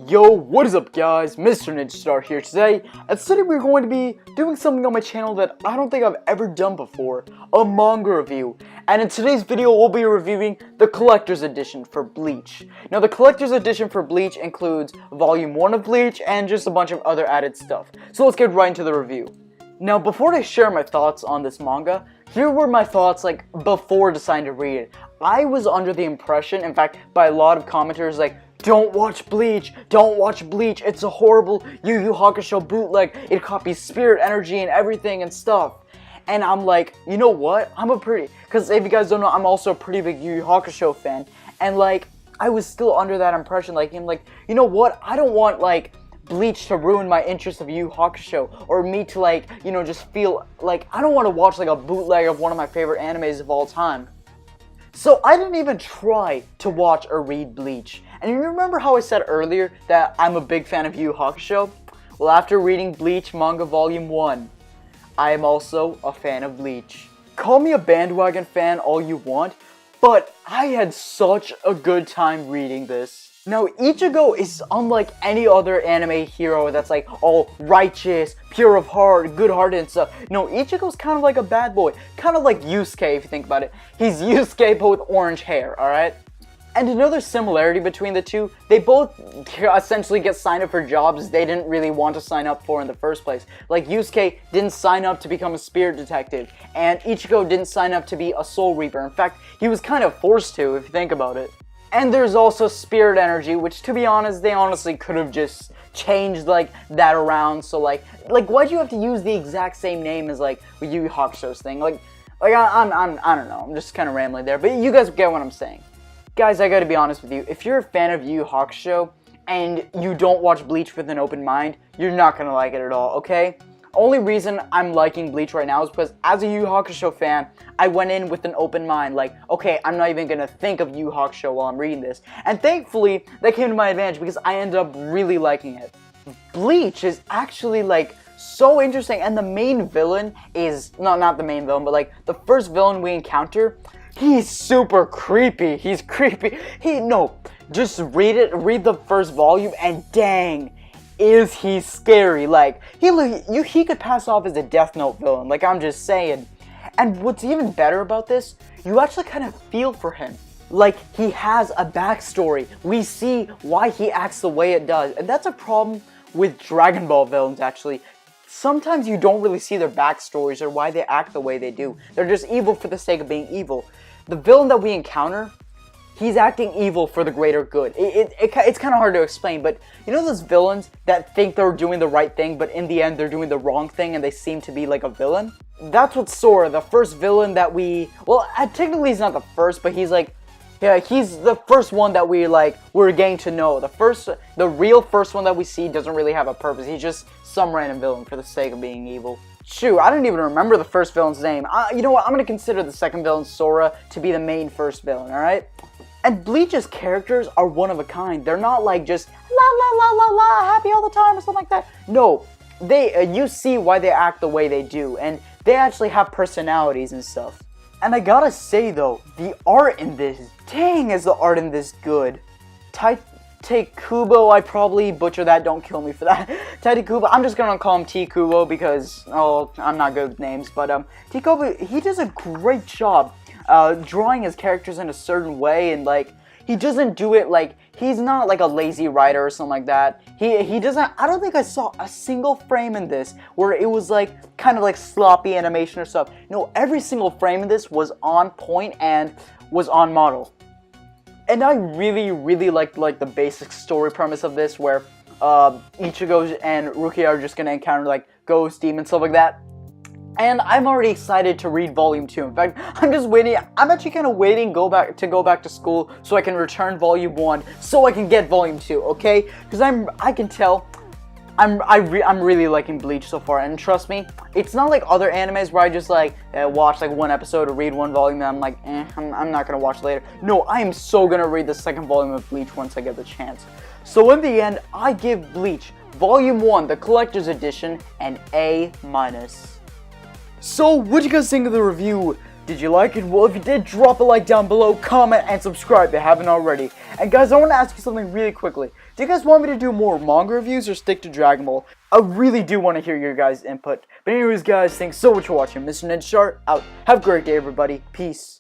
Yo, what is up guys, Mr. Ninja Star here today, and today we're going to be doing something on my channel that I don't think I've ever done before, a manga review. And in today's video we'll be reviewing the collector's edition for Bleach. Now the collector's edition for Bleach includes volume 1 of Bleach and just a bunch of other added stuff. So let's get right into the review. Now before I share my thoughts on this manga, here were my thoughts before deciding to read it. I was under the impression, in fact by a lot of commenters don't watch Bleach, it's a horrible Yu Yu Hakusho bootleg, it copies spirit energy and everything and stuff. And I'm like, you know what, because if you guys don't know, I'm also a pretty big Yu Yu Hakusho fan, and I was still under that impression, you know what, I don't want Bleach to ruin my interest of Yu Yu Hakusho, or me to just feel I don't want to watch a bootleg of one of my favorite animes of all time. So I didn't even try to watch or read Bleach. And you remember how I said earlier that I'm a big fan of Yu Yu Hakusho? Well, after reading Bleach manga volume 1, I am also a fan of Bleach. Call me a bandwagon fan all you want, but I had such a good time reading this. Now, Ichigo is unlike any other anime hero that's all righteous, pure of heart, good-hearted and stuff. No, Ichigo's kind of like a bad boy. Kind of like Yusuke if you think about it. He's Yusuke but with orange hair, alright? And another similarity between the two, they both essentially get signed up for jobs they didn't really want to sign up for in the first place. Like Yusuke didn't sign up to become a spirit detective, and Ichigo didn't sign up to be a soul reaper. In fact, he was kind of forced to if you think about it. And there's also spirit energy, which to be honest, they honestly could have just changed that around. So why'd you have to use the exact same name as Yu Yu Hakusho's thing? I don't know, I'm just kind of rambling there, but you guys get what I'm saying. Guys, I gotta be honest with you, if you're a fan of Yu Yu Hakusho and you don't watch Bleach with an open mind, you're not gonna like it at all, okay? Only reason I'm liking Bleach right now is because as a Yu Yu Hakusho fan, I went in with an open mind, okay, I'm not even gonna think of Yu Yu Hakusho while I'm reading this. And thankfully, that came to my advantage because I ended up really liking it. Bleach is actually so interesting, and the main villain is, not the main villain, but the first villain we encounter, he's super creepy. He's creepy. Just read it, read the first volume, and dang, is he scary. He could pass off as a Death Note villain, I'm just saying. And what's even better about this, you actually kind of feel for him. He has a backstory. We see why he acts the way it does. And that's a problem with Dragon Ball villains, actually. Sometimes you don't really see their backstories or why they act the way they do. They're just evil for the sake of being evil. The villain that we encounter, he's acting evil for the greater good. It's kind of hard to explain, but you know those villains that think they're doing the right thing, but in the end they're doing the wrong thing and they seem to be like a villain? That's what Sora, the first villain that technically he's not the first, but he's he's the first one that we're getting to know. The real first one that we see doesn't really have a purpose. He's just some random villain for the sake of being evil. Shoot, I don't even remember the first villain's name. You know what, I'm gonna consider the second villain, Sora, to be the main first villain, alright? And Bleach's characters are one of a kind. They're not just la la la la la, happy all the time or something like that. No, you see why they act the way they do, and they actually have personalities and stuff. And I gotta say though, the art in this, dang is the art in this good. Kubo, I probably butcher that, don't kill me for that. Kubo, I'm just gonna call him Kubo because, I'm not good with names, but Kubo, he does a great job drawing his characters in a certain way, and he doesn't do it he's not a lazy writer or something like that. He doesn't, I don't think I saw a single frame in this where it was kind of sloppy animation or stuff. No, every single frame in this was on point and was on model. And I really, really liked the basic story premise of this, where Ichigo and Rukia are just gonna encounter ghosts, demons, stuff like that. And I'm already excited to read volume 2. In fact, I'm just waiting. I'm actually kind of waiting to go back to school so I can return volume 1 so I can get volume 2. Okay? Because I can tell I'm really liking Bleach so far, and trust me, it's not like other animes where I just watch one episode or read one volume and I'm I'm not gonna watch it later. No, I am so gonna read the second volume of Bleach once I get the chance. So in the end, I give Bleach volume 1, the collector's edition, an A-. So what do you guys think of the review? Did you like it? Well, if you did, drop a like down below, comment, and subscribe if you haven't already. And guys, I want to ask you something really quickly. Do you guys want me to do more manga reviews or stick to Dragon Ball? I really do want to hear your guys' input. But anyways, guys, thanks so much for watching. Mr. Nidstar out. Have a great day, everybody. Peace.